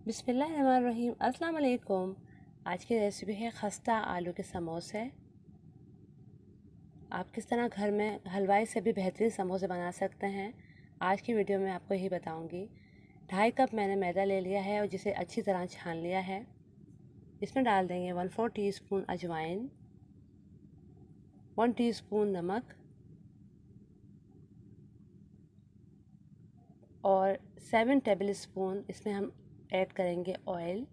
बिस्मिल्लाहिर्रहमानिर्रहीम। अस्सलाम वालेकुम। आज की रेसिपी है खस्ता आलू के समोसे। आप किस तरह घर में हलवाई से भी बेहतरीन समोसे बना सकते हैं, आज की वीडियो में आपको यही बताऊंगी। 2.5 कप मैंने मैदा ले लिया है और जिसे अच्छी तरह छान लिया है। इसमें डाल देंगे 1/4 टीस्पून अजवाइन, 1 टीस्पून नमक और 7 टेबल स्पून इसमें हम ऐड करेंगे ऑयल।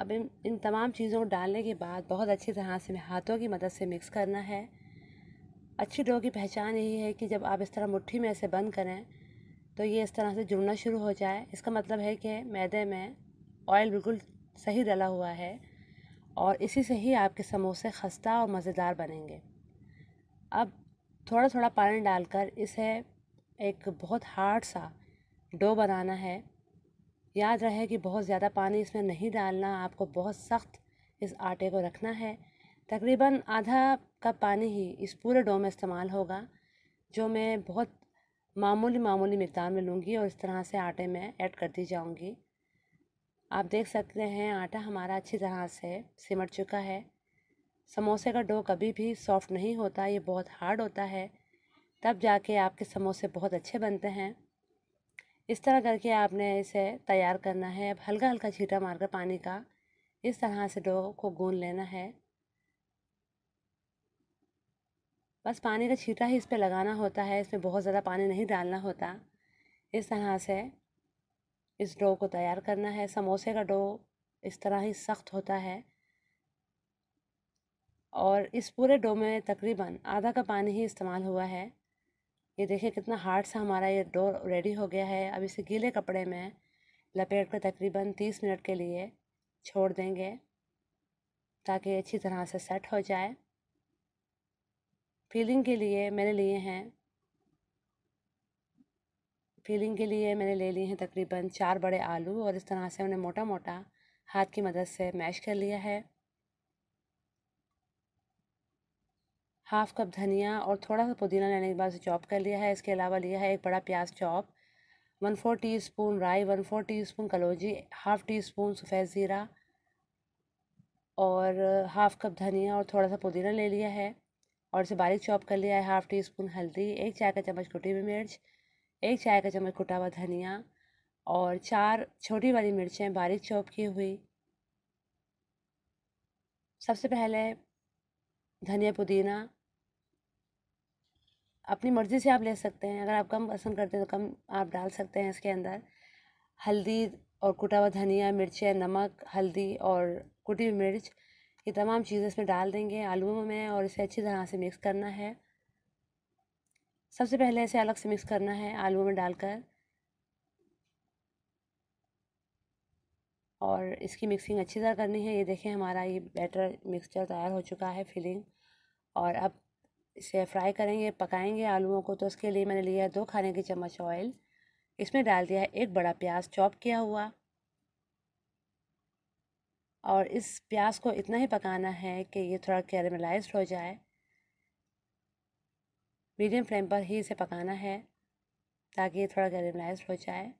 अब इन तमाम चीज़ों को डालने के बाद बहुत अच्छी तरह से हाथों की मदद से मिक्स करना है। अच्छी डो की पहचान यही है कि जब आप इस तरह मुट्ठी में ऐसे बंद करें तो ये इस तरह से जुड़ना शुरू हो जाए। इसका मतलब है कि मैदे में ऑयल बिल्कुल सही डला हुआ है और इसी से ही आपके समोसे खस्ता और मज़ेदार बनेंगे। अब थोड़ा थोड़ा पानी डालकर इसे एक बहुत हार्ड सा डो बनाना है। याद रहे कि बहुत ज़्यादा पानी इसमें नहीं डालना, आपको बहुत सख्त इस आटे को रखना है। तकरीबन आधा कप पानी ही इस पूरे डो में इस्तेमाल होगा, जो मैं बहुत मामूली मिकदार में लूँगी और इस तरह से आटे में ऐड करती जाऊँगी। आप देख सकते हैं आटा हमारा अच्छी तरह से सिमट चुका है। समोसे का डो कभी भी सॉफ्ट नहीं होता, ये बहुत हार्ड होता है, तब जाके आपके समोसे बहुत अच्छे बनते हैं। इस तरह करके आपने इसे तैयार करना है। अब हल्का हल्का छींटा मारकर पानी का इस तरह से डो को गूंद लेना है। बस पानी का छींटा ही इस पर लगाना होता है, इसमें बहुत ज़्यादा पानी नहीं डालना होता। इस तरह से इस डो को तैयार करना है। समोसे का डो इस तरह ही सख्त होता है और इस पूरे डो में तकरीबन आधा कप पानी ही इस्तेमाल हुआ है। ये देखिए कितना हार्ड सा हमारा ये डो रेडी हो गया है। अब इसे गीले कपड़े में लपेट कर तकरीबन 30 मिनट के लिए छोड़ देंगे ताकि अच्छी तरह से सेट हो जाए। फिलिंग के लिए मैंने ले लिए हैं तकरीबन 4 बड़े आलू और इस तरह से उन्हें मोटा मोटा हाथ की मदद से मैश कर लिया है। हाफ कप धनिया और थोड़ा सा पुदीना लेने के बाद उसे चॉप कर लिया है। इसके अलावा लिया है एक बड़ा प्याज चॉप, 1/4 टीस्पून राई, 1/4 टीस्पून कलौंजी, हाफ टी स्पून सफ़ेद ज़ीरा और हाफ कप धनिया और थोड़ा सा पुदीना ले लिया है और इसे बारीक चॉप कर लिया है। हाफ टी स्पून हल्दी, 1 चाय का चम्मच कुटी हुई मिर्च, 1 चाय का चम्मच कुटा हुआ धनिया और 4 छोटी वाली मिर्चें बारीक चॉप की हुई। सबसे पहले धनिया पुदीना अपनी मर्ज़ी से आप ले सकते हैं, अगर आप कम पसंद करते हैं तो कम आप डाल सकते हैं इसके अंदर। हल्दी और कुटा हुआ धनिया, मिर्चें, नमक, हल्दी और कुटी हुई मिर्च, ये तमाम चीज़ें इसमें डाल देंगे आलूओं में और इसे अच्छी तरह से मिक्स करना है। सबसे पहले इसे अलग से मिक्स करना है आलूओं में डालकर और इसकी मिक्सिंग अच्छी तरह करनी है। ये देखें हमारा ये बैटर मिक्सचर तैयार हो चुका है, फिलिंग। और अब इसे फ्राई करेंगे, पकाएंगे आलूओं को। तो उसके लिए मैंने लिया है 2 खाने के चम्मच ऑयल। इसमें डाल दिया है एक बड़ा प्याज चॉप किया हुआ और इस प्याज को इतना ही पकाना है कि ये थोड़ा कैरेमलाइज्ड हो जाए। मीडियम फ्लेम पर ही इसे पकाना है ताकि ये थोड़ा कैरेमलाइज्ड हो जाए।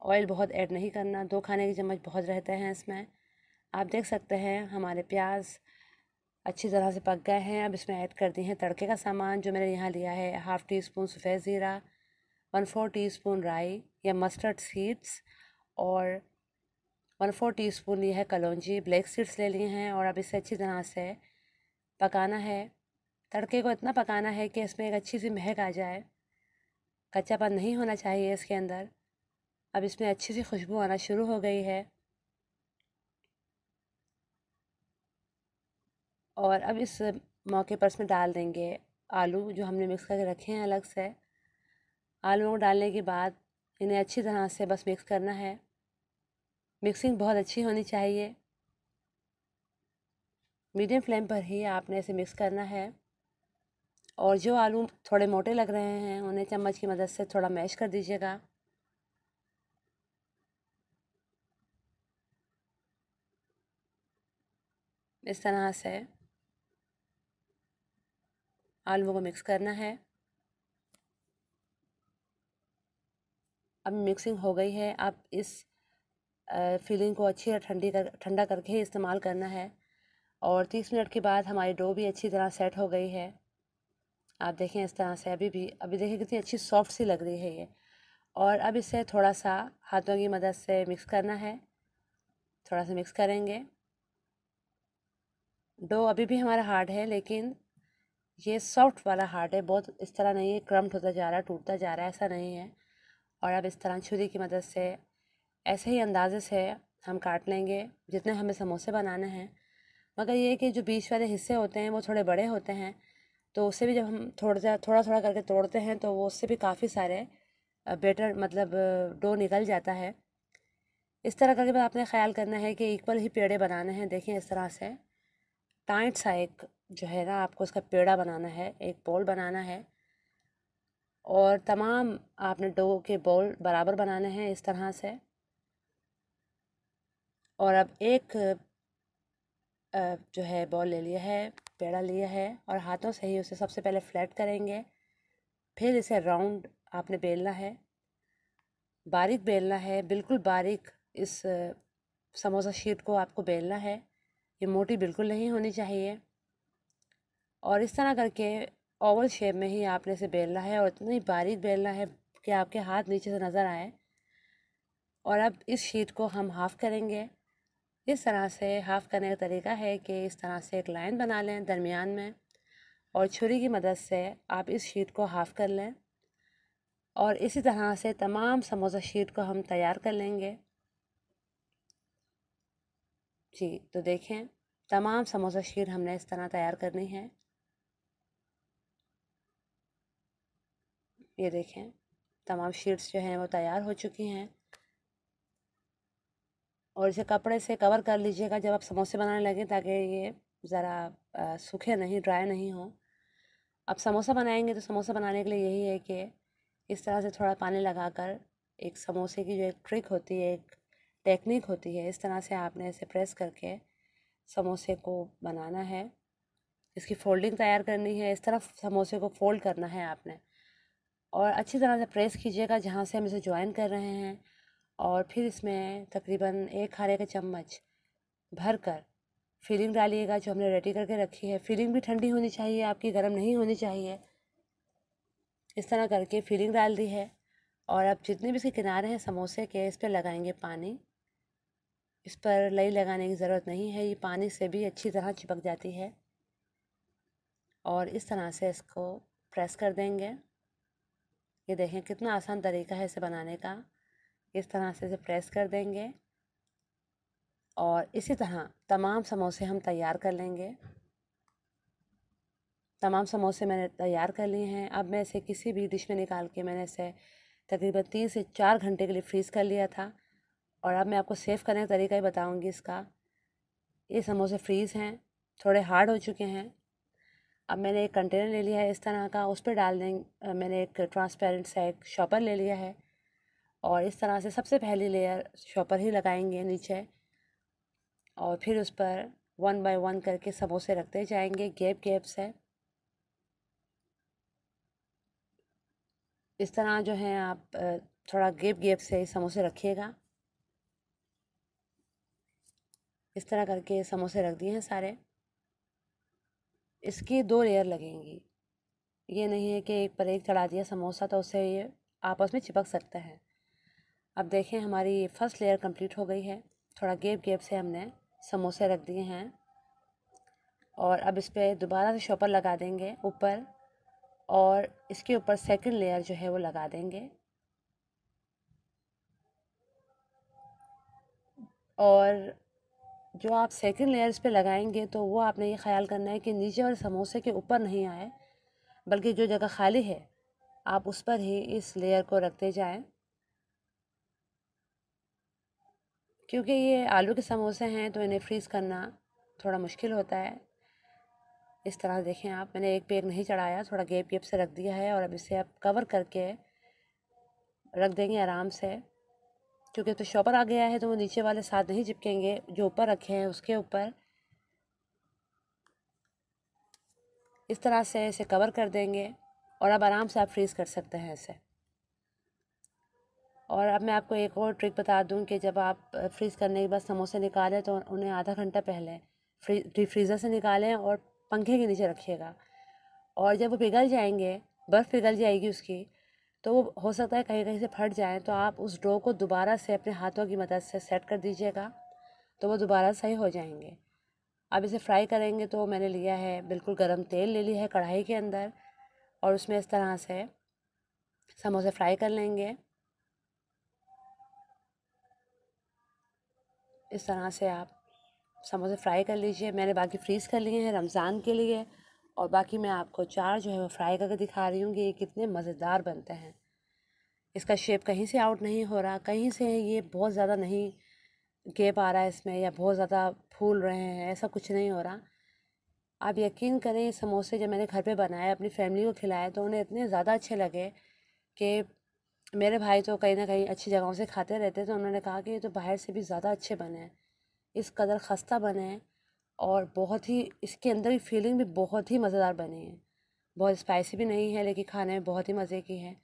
ऑयल बहुत ऐड नहीं करना, 2 खाने के चम्मच बहुत रहते हैं इसमें। आप देख सकते हैं हमारे प्याज अच्छी तरह से पक गए हैं। अब इसमें ऐड कर दी हैं तड़के का सामान, जो मैंने यहाँ लिया है हाफ़ टी स्पून सफ़ेद ज़ीरा, 1/4 टीस्पून राई या मस्टर्ड सीड्स और 1/4 टीस्पून लिया है कलौंजी, ब्लैक सीड्स ले लिए हैं। और अब इसे अच्छी तरह से पकाना है। तड़के को इतना पकाना है कि इसमें एक अच्छी सी महक आ जाए, कच्चापन नहीं होना चाहिए इसके अंदर। अब इसमें अच्छी सी खुशबू आना शुरू हो गई है और अब इस मौके पर इसमें डाल देंगे आलू जो हमने मिक्स करके रखे हैं अलग से। आलूओं को डालने के बाद इन्हें अच्छी तरह से बस मिक्स करना है। मिक्सिंग बहुत अच्छी होनी चाहिए, मीडियम फ्लेम पर ही आपने इसे मिक्स करना है। और जो आलू थोड़े मोटे लग रहे हैं उन्हें चम्मच की मदद से थोड़ा मैश कर दीजिएगा। इस तरह से आलूओं को मिक्स करना है। अब मिक्सिंग हो गई है। अब इस फिलिंग को अच्छी ठंडा करके ही इस्तेमाल करना है। और 30 मिनट के बाद हमारी डो भी अच्छी तरह सेट हो गई है। आप देखें इस तरह से अभी देखिए कितनी अच्छी सॉफ्ट सी लग रही है ये। और अब इसे थोड़ा सा हाथों की मदद से मिक्स करना है। थोड़ा सा मिक्स करेंगे। डो अभी भी हमारा हार्ड है, लेकिन ये सॉफ्ट वाला हार्ड है, बहुत इस तरह नहीं है क्रम्प्ट होता जा रहा है, टूटता जा रहा है, ऐसा नहीं है। और अब इस तरह छुरी की मदद से ऐसे ही अंदाजे से हम काट लेंगे जितने हमें समोसे बनाने हैं। मगर ये कि जो बीच वाले हिस्से होते हैं वो थोड़े बड़े होते हैं, तो उससे भी जब हम थोड़ा थोड़ा करके तोड़ते हैं तो वो उससे भी काफ़ी सारे बेटर मतलब डो निकल जाता है। इस तरह करके बस आपने ख्याल करना है कि इक्वल ही पेड़े बनाने हैं। देखें इस तरह से टाइट सा एक जो है ना, आपको इसका पेड़ा बनाना है, एक बॉल बनाना है। और तमाम आपने डो के बॉल बराबर बनाने हैं इस तरह से। और अब एक जो है बॉल ले लिया है, पेड़ा लिया है, और हाथों से ही उसे सबसे पहले फ्लैट करेंगे। फिर इसे राउंड आपने बेलना है, बारीक बेलना है, बिल्कुल बारीक। इस समोसा शीट को आपको बेलना है, ये मोटी बिल्कुल नहीं होनी चाहिए। और इस तरह करके ओवल शेप में ही आपने इसे बेलना है, और इतना ही बारीक बेलना है कि आपके हाथ नीचे से नज़र आए। और अब इस शीट को हम हाफ़ करेंगे। इस तरह से हाफ़ करने का तरीका है कि इस तरह से एक लाइन बना लें दरमियान में, और छुरी की मदद से आप इस शीट को हाफ़ कर लें। और इसी तरह से तमाम समोसा शीट को हम तैयार कर लेंगे। जी, तो देखें तमाम समोसा शीट हमने इस तरह तैयार करनी है। ये देखें तमाम शीट्स जो हैं वो तैयार हो चुकी हैं। और इसे कपड़े से कवर कर लीजिएगा जब आप समोसे बनाने लगें, ताकि ये ज़रा सूखे नहीं, ड्राई नहीं हो। अब समोसा बनाएंगे तो समोसा बनाने के लिए यही है कि इस तरह से थोड़ा पानी लगाकर, एक समोसे की जो एक ट्रिक होती है, एक टेक्निक होती है, इस तरह से आपने इसे प्रेस करके समोसे को बनाना है। इसकी फोल्डिंग तैयार करनी है, इस तरफ समोसे को फोल्ड करना है आपने। और अच्छी तरह से प्रेस कीजिएगा जहाँ से हम इसे ज्वाइन कर रहे हैं। और फिर इसमें तकरीबन 1 खाने का चम्मच भर कर फिलिंग डालिएगा जो हमने रेडी करके रखी है। फिलिंग भी ठंडी होनी चाहिए आपकी, गर्म नहीं होनी चाहिए। इस तरह करके फिलिंग डाल दी है। और अब जितने भी इसके किनारे हैं समोसे के, इस पर लगाएंगे पानी। इस पर लई लगाने की ज़रूरत नहीं है, ये पानी से भी अच्छी तरह चिपक जाती है। और इस तरह से इसको प्रेस कर देंगे। ये देखें कितना आसान तरीका है इसे बनाने का। इस तरह से इसे प्रेस कर देंगे, और इसी तरह तमाम समोसे हम तैयार कर लेंगे। तमाम समोसे मैंने तैयार कर लिए हैं। अब मैं इसे किसी भी डिश में निकाल के मैंने इसे तकरीबन 3 से 4 घंटे के लिए फ्रीज़ कर लिया था। और अब मैं आपको सेव करने का तरीका ही बताऊंगी इसका। ये समोसे फ्रीज़ हैं, थोड़े हार्ड हो चुके हैं। अब मैंने एक कंटेनर ले लिया है इस तरह का, उस पर डाल देंगे। मैंने एक ट्रांसपेरेंट सा एक शॉपर ले लिया है, और इस तरह से सबसे पहली लेयर शॉपर ही लगाएंगे नीचे। और फिर उस पर 1 बाय 1 करके समोसे रखते जाएंगे गैप गैप से। इस तरह जो है आप थोड़ा गैप गैप से समोसे रखिएगा। इस तरह करके समोसे रख दिए हैं सारे। इसकी 2 लेयर लगेंगी, ये नहीं है कि एक पर एक चढ़ा दिया समोसा तो उससे ये आपस में चिपक सकते हैं। अब देखें हमारी फर्स्ट लेयर कंप्लीट हो गई है। थोड़ा गैप गैप से हमने समोसे रख दिए हैं। और अब इस पर दोबारा से शॉपर लगा देंगे ऊपर, और इसके ऊपर सेकंड लेयर जो है वो लगा देंगे। और जो आप सेकंड लेयर इस पे लगाएंगे तो वो आपने ये ख्याल करना है कि नीचे वाले समोसे के ऊपर नहीं आए, बल्कि जो जगह खाली है आप उस पर ही इस लेयर को रखते जाएं। क्योंकि ये आलू के समोसे हैं तो इन्हें फ्रीज़ करना थोड़ा मुश्किल होता है। इस तरह देखें आप, मैंने एक पे एक नहीं चढ़ाया, थोड़ा गैप गैप से रख दिया है। और अब इसे आप कवर करके रख देंगे आराम से। क्योंकि तो शॉपर आ गया है तो वो नीचे वाले साथ नहीं चिपकेंगे, जो ऊपर रखे हैं उसके ऊपर। इस तरह से इसे कवर कर देंगे, और अब आराम से आप फ्रीज़ कर सकते हैं इसे। और अब मैं आपको एक और ट्रिक बता दूं कि जब आप फ्रीज़ करने के बाद समोसे निकालें तो उन्हें आधा घंटा पहले डीप फ्रीज़र से निकालें और पंखे के नीचे रखिएगा। और जब वो पिघल जाएंगे, बर्फ़ पिघल जाएगी उसकी, तो वो हो सकता है कहीं कहीं से फट जाए, तो आप उस डो को दोबारा से अपने हाथों की मदद से सेट कर दीजिएगा, तो वो दोबारा सही हो जाएंगे। अब इसे फ्राई करेंगे तो मैंने लिया है बिल्कुल गरम तेल ले लिया है कढ़ाई के अंदर, और उसमें इस तरह से समोसे फ्राई कर लेंगे। इस तरह से आप समोसे फ्राई कर लीजिए। मैंने बाकी फ्रीज़ कर लिए हैं रमज़ान के लिए, और बाकी मैं आपको 4 जो है वो फ्राई करके दिखा रही हूँ कि ये कितने मज़ेदार बनते हैं। इसका शेप कहीं से आउट नहीं हो रहा, कहीं से ये बहुत ज़्यादा नहीं गैप आ रहा है इसमें, या बहुत ज़्यादा फूल रहे हैं, ऐसा कुछ नहीं हो रहा। आप यकीन करें, ये समोसे जब मैंने घर पे बनाए, अपनी फैमिली को खिलाए, तो उन्हें इतने ज़्यादा अच्छे लगे कि मेरे भाई तो कहीं ना कहीं अच्छी जगहों से खाते रहते, तो उन्होंने कहा कि ये तो बाहर से भी ज़्यादा अच्छे बने हैं, इस कदर खस्ता बने हैं, और बहुत ही इसके अंदर की फीलिंग भी बहुत ही मज़ेदार बनी है। बहुत स्पाइसी भी नहीं है, लेकिन खाने में बहुत ही मज़े की है।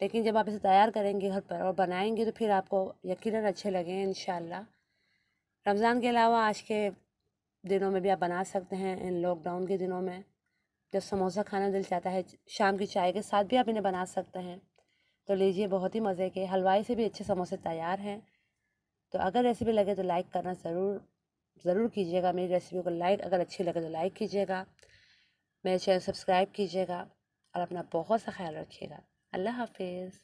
लेकिन जब आप इसे तैयार करेंगे घर पर और बनाएंगे, तो फिर आपको यकीनन अच्छे लगेंगे इंशाल्लाह। रमज़ान के अलावा आज के दिनों में भी आप बना सकते हैं, इन लॉकडाउन के दिनों में जब समोसा खाना दिल चाहता है, शाम की चाय के साथ भी आप इन्हें बना सकते हैं। तो लीजिए, बहुत ही मज़े के हलवाई से भी अच्छे समोसे तैयार हैं। तो अगर रेसिपी लगे तो लाइक करना ज़रूर कीजिएगा। मेरी रेसिपी को लाइक, अगर अच्छी लगे तो लाइक कीजिएगा, मेरे चैनल सब्सक्राइब कीजिएगा, और अपना बहुत सा ख्याल रखिएगा। अल्लाह हाफिज़।